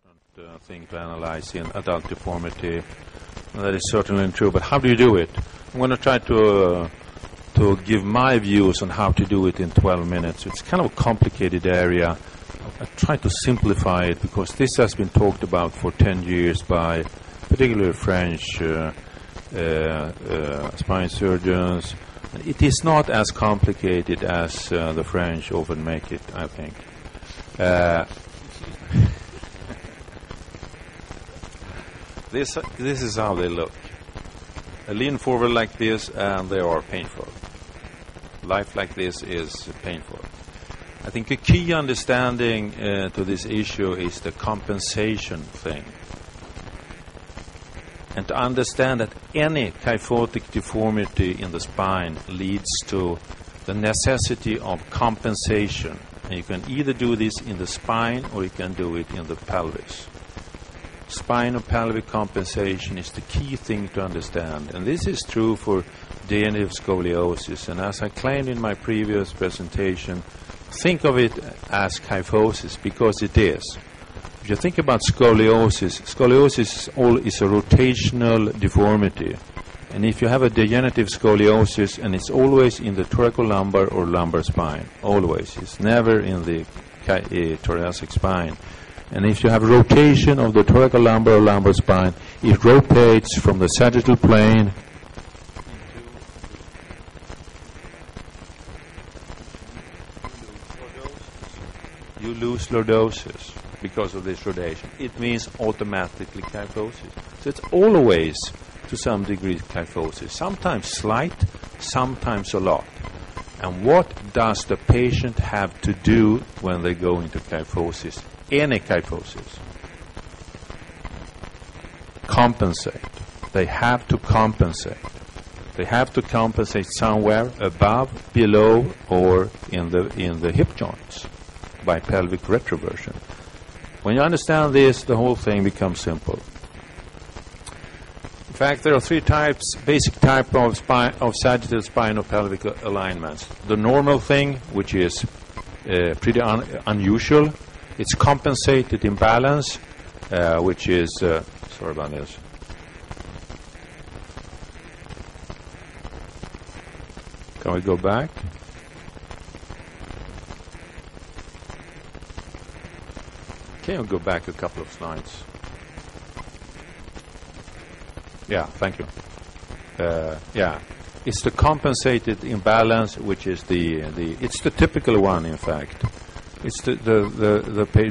important thing to analyze in adult deformity. That is certainly true, but how do you do it? I'm going to try to give my views on how to do it in 12 minutes. It's kind of a complicated area. I try to simplify it because this has been talked about for 10 years by particularly French spine surgeons. It is not as complicated as the French often make it, I think. This is how they look. They lean forward like this, and they are painful. Life like this is painful. I think a key understanding to this issue is the compensation thing. And to understand that any kyphotic deformity in the spine leads to the necessity of compensation. And you can either do this in the spine or you can do it in the pelvis. Spinopelvic compensation is the key thing to understand. And this is true for degenerative scoliosis. And as I claimed in my previous presentation, think of it as kyphosis because it is. If you think about scoliosis, scoliosis is a rotational deformity. And if you have a degenerative scoliosis, and it's always in the thoracolumbar or lumbar spine, always. It's never in the thoracic spine. And if you have rotation of the thoracolumbar or lumbar spine, it rotates from the sagittal plane you lose lordosis because of this rotation. It means automatically kyphosis. So it's always, to some degree, kyphosis. Sometimes slight, sometimes a lot. And what does the patient have to do when they go into kyphosis? Any kyphosis. Compensate. They have to compensate. They have to compensate somewhere above, below, or in the hip joints by pelvic retroversion. When you understand this, the whole thing becomes simple. In fact, there are three types, basic type of sagittal spinopelvic alignments. The normal thing, which is pretty unusual. It's compensated imbalance, which is, sorry about this. Can we go back? Can you go back a couple of slides? Yeah, thank you. Yeah, it's the compensated imbalance, which is it's the typical one, in fact. It's the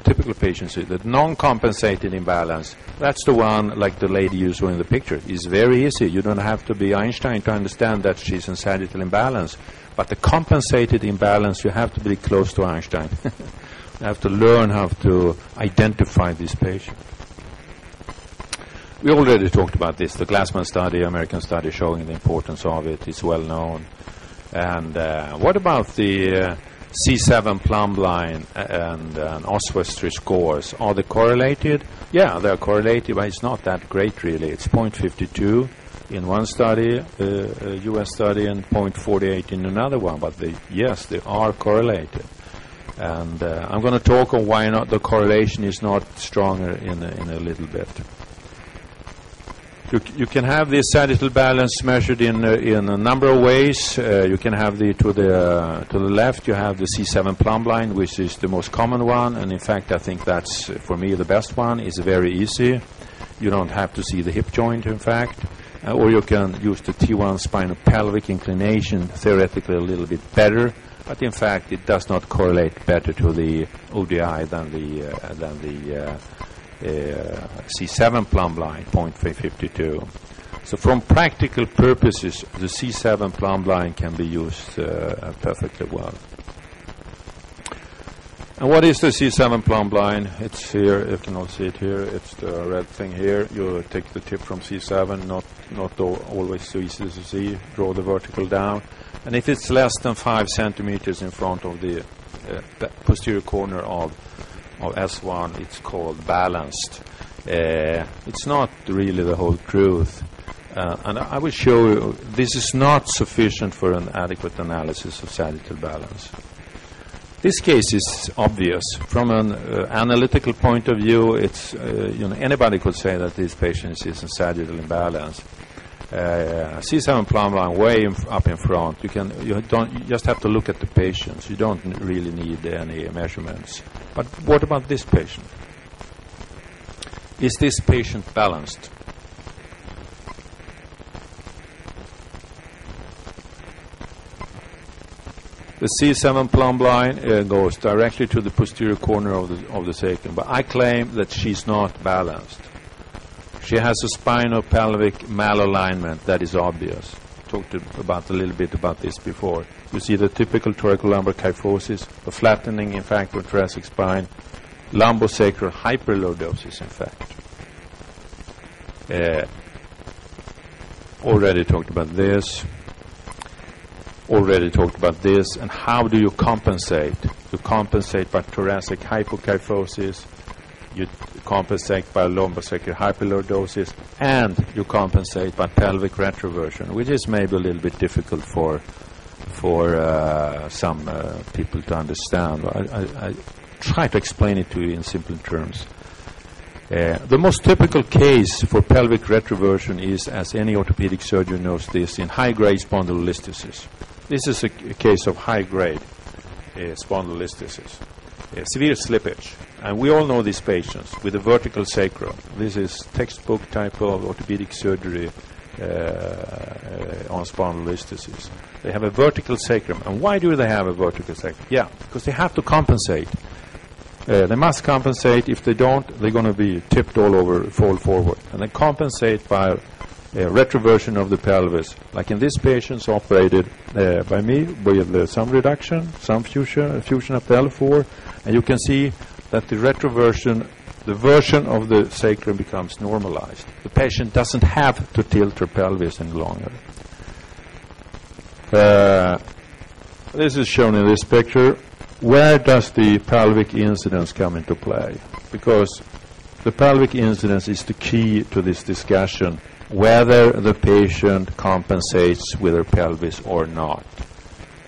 typical patient, the non-compensated imbalance. That's the one, like the lady you saw in the picture. It's very easy. You don't have to be Einstein to understand that she's in sagittal imbalance. But the compensated imbalance, you have to be close to Einstein. You have to learn how to identify this patient. We already talked about this. The Glassman study, American study, showing the importance of it. It's well known. And what about the C7 plumb line and Oswestry scores? Are they correlated? Yeah, they're correlated, but it's not that great, really. It's 0.52 in one study, a U.S. study, and 0.48 in another one. But yes, they are correlated. And I'm going to talk on why not the correlation is not stronger in a little bit. You can have the sagittal balance measured in a number of ways. You can have to the left. You have the C7 plumb line, which is the most common one, and in fact, I think that's for me the best one. It's very easy. You don't have to see the hip joint, in fact, or you can use the T1 spinopelvic inclination, theoretically a little bit better, but in fact, it does not correlate better to the ODI than the C7 plumb line, 0.52. So from practical purposes, the C7 plumb line can be used perfectly well. And what is the C7 plumb line? It's here. You can all see it here. It's the red thing here. You take the tip from C7, not always so easy to see. Draw the vertical down. And if it's less than 5 centimeters in front of the posterior corner of S1, it's called balanced. It's not really the whole truth. And I will show you, this is not sufficient for an adequate analysis of sagittal balance. This case is obvious. From an analytical point of view, it's anybody could say that this patient is in sagittal imbalance. C7 plumb line way up in front. You just have to look at the patients. You don't really need any measurements. But what about this patient? Is this patient balanced? The C7 plumb line goes directly to the posterior corner of the sacrum, but I claim that she's not balanced. She has a spinopelvic malalignment that is obvious. Talked about a little bit about this before. You see the typical thoracolumbar kyphosis, a flattening, in fact, of thoracic spine, lumbosacral hyperlordosis, in fact. Already talked about this. Already talked about this. And how do you compensate? You compensate by thoracic hypokyphosis, you compensate by lumbosacral hyperlordosis, and you compensate by pelvic retroversion, which is maybe a little bit difficult for some people to understand. I try to explain it to you in simple terms. The most typical case for pelvic retroversion is, as any orthopedic surgeon knows this, in high-grade spondylolisthesis. This is a case of high-grade spondylolisthesis, severe slippage. And we all know these patients with a vertical sacrum. This is textbook type of orthopedic surgery on spondylolisthesis. They have a vertical sacrum. And why do they have a vertical sacrum? Yeah, because they have to compensate. They must compensate. If they don't, they're going to be tipped all over, fall forward. And they compensate by retroversion of the pelvis. Like in this patient operated by me with some reduction, some fusion of the L4. And you can see that the retroversion, the version of the sacrum becomes normalized. The patient doesn't have to tilt her pelvis any longer. This is shown in this picture. Where does the pelvic incidence come into play? Because the pelvic incidence is the key to this discussion, whether the patient compensates with her pelvis or not.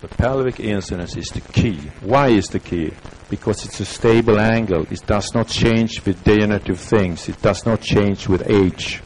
The pelvic incidence is the key. Why is the key? Because it's a stable angle. It does not change with degenerative things. It does not change with age.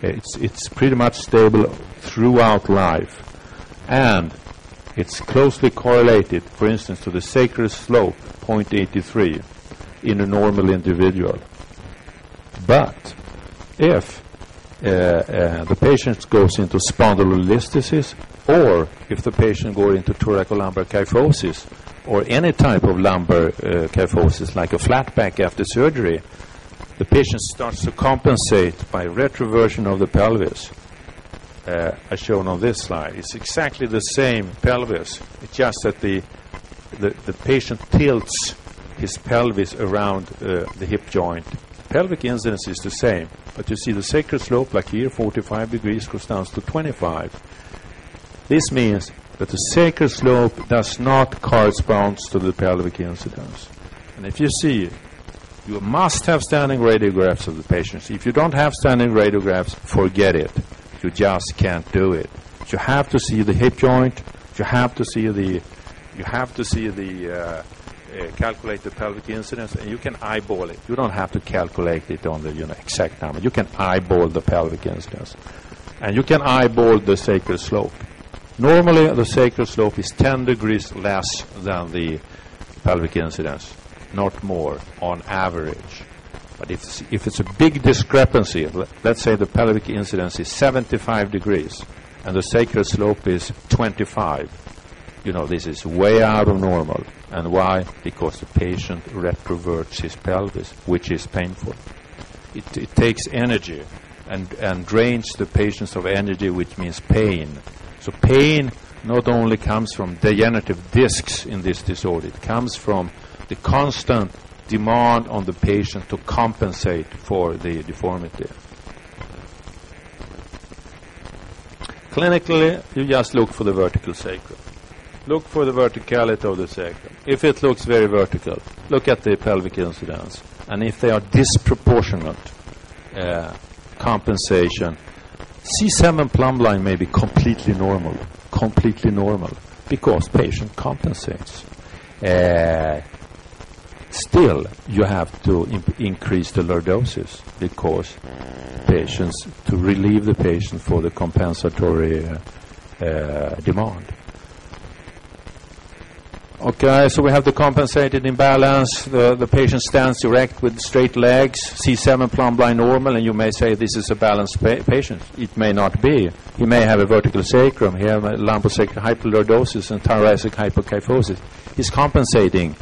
It's pretty much stable throughout life. And it's closely correlated, for instance, to the sacral slope, 0.83, in a normal individual. But if the patient goes into spondylolisthesis, or if the patient goes into thoracolumbar kyphosis, or any type of lumbar kyphosis, like a flat back after surgery, the patient starts to compensate by retroversion of the pelvis, as shown on this slide. It's exactly the same pelvis. It's just that the patient tilts his pelvis around the hip joint. Pelvic incidence is the same, but you see the sacral slope, like here, 45 degrees, goes down to 25. This means that the sacral slope does not correspond to the pelvic incidence. And if you see, you must have standing radiographs of the patients. If you don't have standing radiographs, forget it. You just can't do it. You have to see the hip joint. You have to see the calculate the pelvic incidence, and you can eyeball it. You don't have to calculate it on the exact number. You can eyeball the pelvic incidence, and you can eyeball the sacral slope. Normally, the sacral slope is 10 degrees less than the pelvic incidence, not more, on average. But if it's a big discrepancy, let's say the pelvic incidence is 75 degrees and the sacral slope is 25, this is way out of normal. And why? Because the patient retroverts his pelvis, which is painful. It takes energy and drains the patients of energy, which means pain. So pain not only comes from degenerative discs in this disorder, it comes from the constant demand on the patient to compensate for the deformity. Clinically, you just look for the vertical sacrum. Look for the verticality of the sacrum. If it looks very vertical, look at the pelvic incidence. And if they are disproportionate compensation, C7 plumb line may be completely normal, because patient compensates. Still, you have to increase the lordosis because patients, to relieve the patient for the compensatory demand. Okay, so we have the compensated imbalance. The patient stands erect with straight legs, C7 plumb blind normal, and you may say this is a balanced patient. It may not be. He may have a vertical sacrum, he have a lumbosacral hyperlordosis and thoracic hypokyphosis. He's compensating.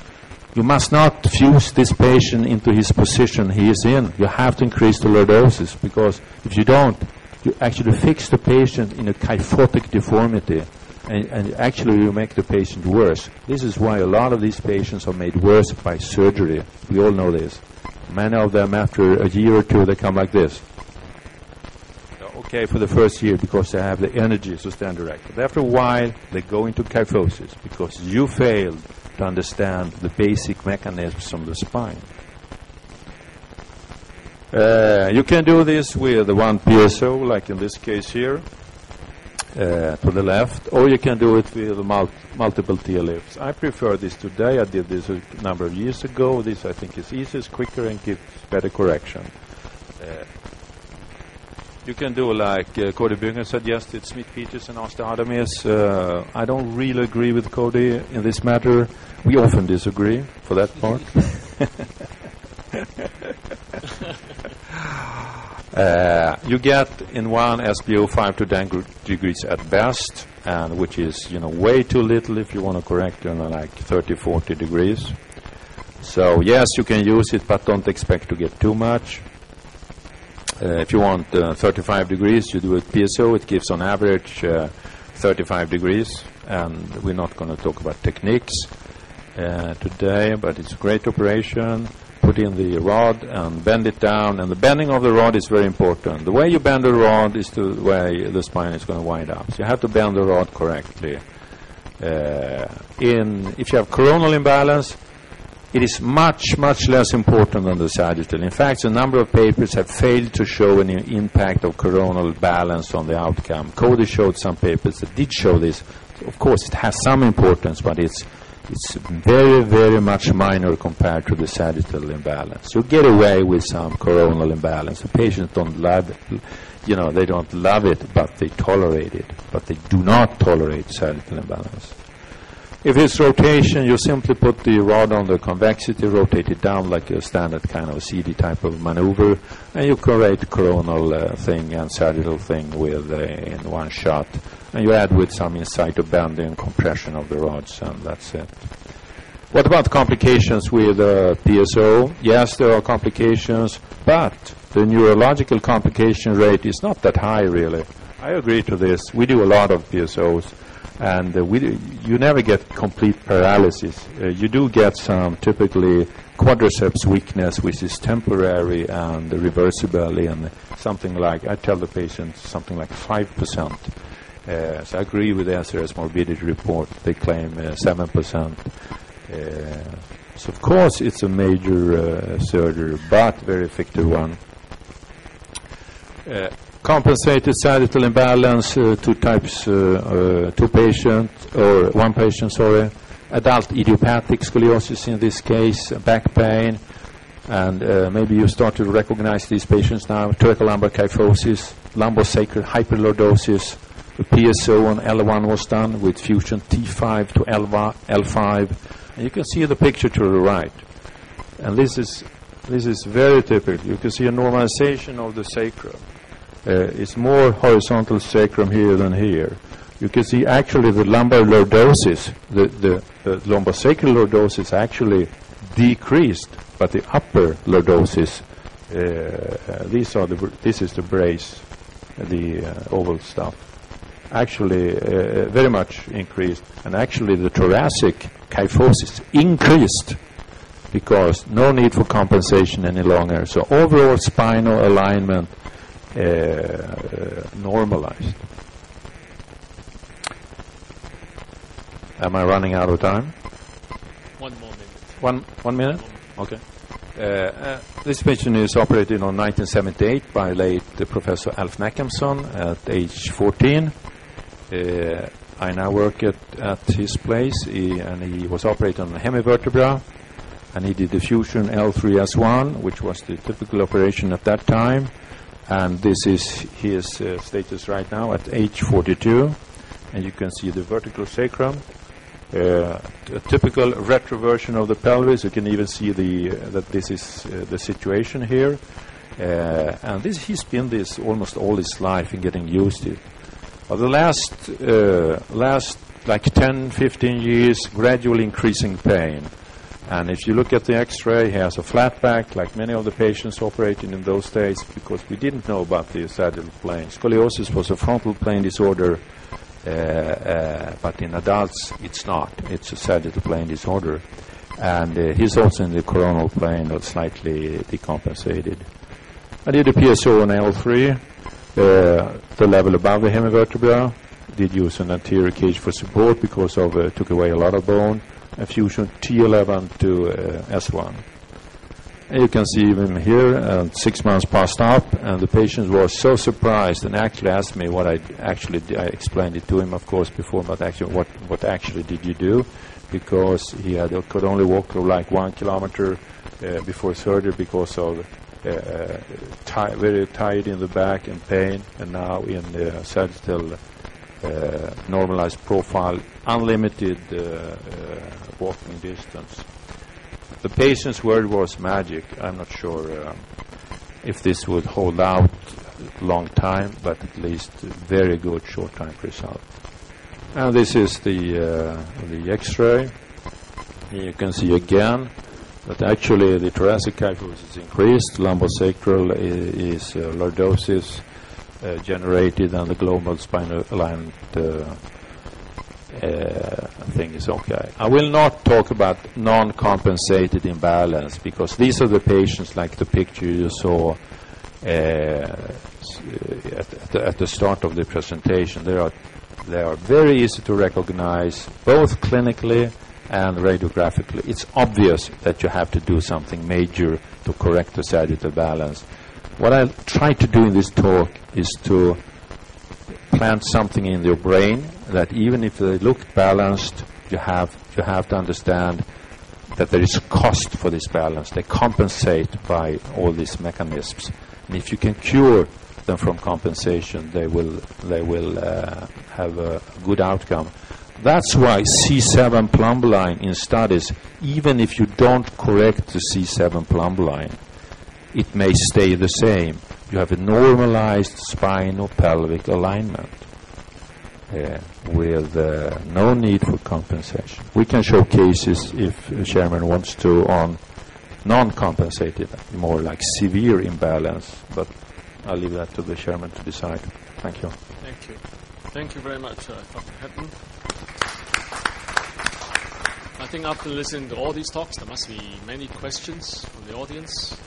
You must not fuse this patient into his position he is in. You have to increase the lordosis, because if you don't, you actually fix the patient in a kyphotic deformity. And actually you make the patient worse. This is why a lot of these patients are made worse by surgery. We all know this. Many of them, after a year or two, they come like this. Okay for the first year because they have the energy to stand erect. But after a while, they go into kyphosis because you failed to understand the basic mechanisms of the spine. You can do this with one PSO, like in this case here. To the left, or you can do it with multiple tear lifts. I prefer this today. I did this a number of years ago. This I think is easiest, quicker, and gives better correction. You can do like Cody Bünger suggested, Smith-Peters and osteotomies. I don't really agree with Cody in this matter. We often disagree for that part. You get in one SBO 5 to 10 degrees at best, and which is way too little if you want to correct like 30-40 degrees. So yes, you can use it, but don't expect to get too much. If you want 35 degrees, you do a PSO. It gives on average 35 degrees, and we're not going to talk about techniques today, but it's a great operation. Put in the rod and bend it down, and the bending of the rod is very important. The way you bend the rod is the way the spine is going to wind up. So you have to bend the rod correctly. If you have coronal imbalance, it is much, much less important than the sagittal. In fact, a number of papers have failed to show any impact of coronal balance on the outcome. Cody showed some papers that did show this. Of course, it has some importance, but it's very, very much minor compared to the sagittal imbalance. You get away with some coronal imbalance. The patients don't love it. They don't love it, but they tolerate it. But they do not tolerate sagittal imbalance. If it's rotation, you simply put the rod on the convexity, rotate it down like a standard kind of CD type of maneuver, and you correct coronal thing and sagittal thing with in one shot. And you add with some in-situ bending and compression of the rods, and that's it. What about complications with PSO? Yes, there are complications, but the neurological complication rate is not that high, really. I agree to this. We do a lot of PSOs, and you never get complete paralysis. You do get some typically quadriceps weakness, which is temporary and reversible in something like, I tell the patient, something like 5%. So I agree with the SRS morbidity report. They claim 7%. So of course it's a major surgery, but very effective one. Compensated sagittal imbalance, two types, one patient, adult idiopathic scoliosis in this case, back pain, and maybe you start to recognize these patients now, thoracolumbar kyphosis, lumbosacral hyperlordosis. The PSO on L1 was done with fusion T5 to L5, and you can see the picture to the right. And this is very typical. You can see a normalization of the sacrum. It's more horizontal sacrum here than here. You can see actually the lumbar lordosis, the lumbosacral lordosis actually decreased, but the upper lordosis, this is the brace, the oval stuff, actually very much increased, and actually the thoracic kyphosis increased because no need for compensation any longer. So overall spinal alignment normalized. Am I running out of time? 1 more minute. One minute? Okay. This patient is operated on 1978 by late Professor Alf Nackhamson at age 14. I I now work at his place, and he was operating on the hemivertebra, and he did the fusion L3S1, which was the typical operation at that time. And this is his status right now at age 42. And you can see the vertical sacrum, a typical retroversion of the pelvis. You can even see that this is the situation here. And he's been this almost all his life in getting used to it. For the last like 10, 15 years, gradually increasing pain. And if you look at the X-ray, he has a flat back, like many of the patients operating in those days, because we didn't know about the sagittal plane. Scoliosis was a frontal plane disorder, but in adults, it's not. It's a sagittal plane disorder. And he's also in the coronal plane, but slightly decompensated. I did a PSO on L3, the level above the hemivertebra. Did use an anterior cage for support because of took away a lot of bone. A fusion T11 to S1. And you can see him here, 6 months passed up, and the patient was so surprised and actually asked me what I actually did. I explained it to him, of course, before, but actually what actually did you do? Because he could only walk like 1 kilometer before surgery because of very tired in the back and pain, and now in the sagittal normalized profile, unlimited walking distance. The patient's word was magic. I'm not sure if this would hold out long time, but at least very good short-time result. And this is the X-ray. You can see again that actually the thoracic kyphosis is increased, lumbosacral is lordosis generated, and the global spinal alignment thing is okay. I will not talk about non-compensated imbalance, because these are the patients like the picture you saw at the start of the presentation. They are very easy to recognize, both clinically and radiographically. It's obvious that you have to do something major to correct the sagittal balance. What I try to do in this talk is to plant something in your brain that even if they look balanced, you have to understand that there is a cost for this balance. They compensate by all these mechanisms, and if you can cure them from compensation, they will have a good outcome. That's why C7 plumb line in studies, even if you don't correct the C7 plumb line, it may stay the same. You have a normalized spinopelvic alignment with no need for compensation. We can show cases, if the chairman wants to, on non-compensated, more like severe imbalance, but I'll leave that to the chairman to decide. Thank you. Thank you. Thank you very much, Dr. Hetman. I think after listening to all these talks, there must be many questions from the audience.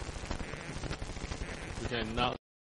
We can now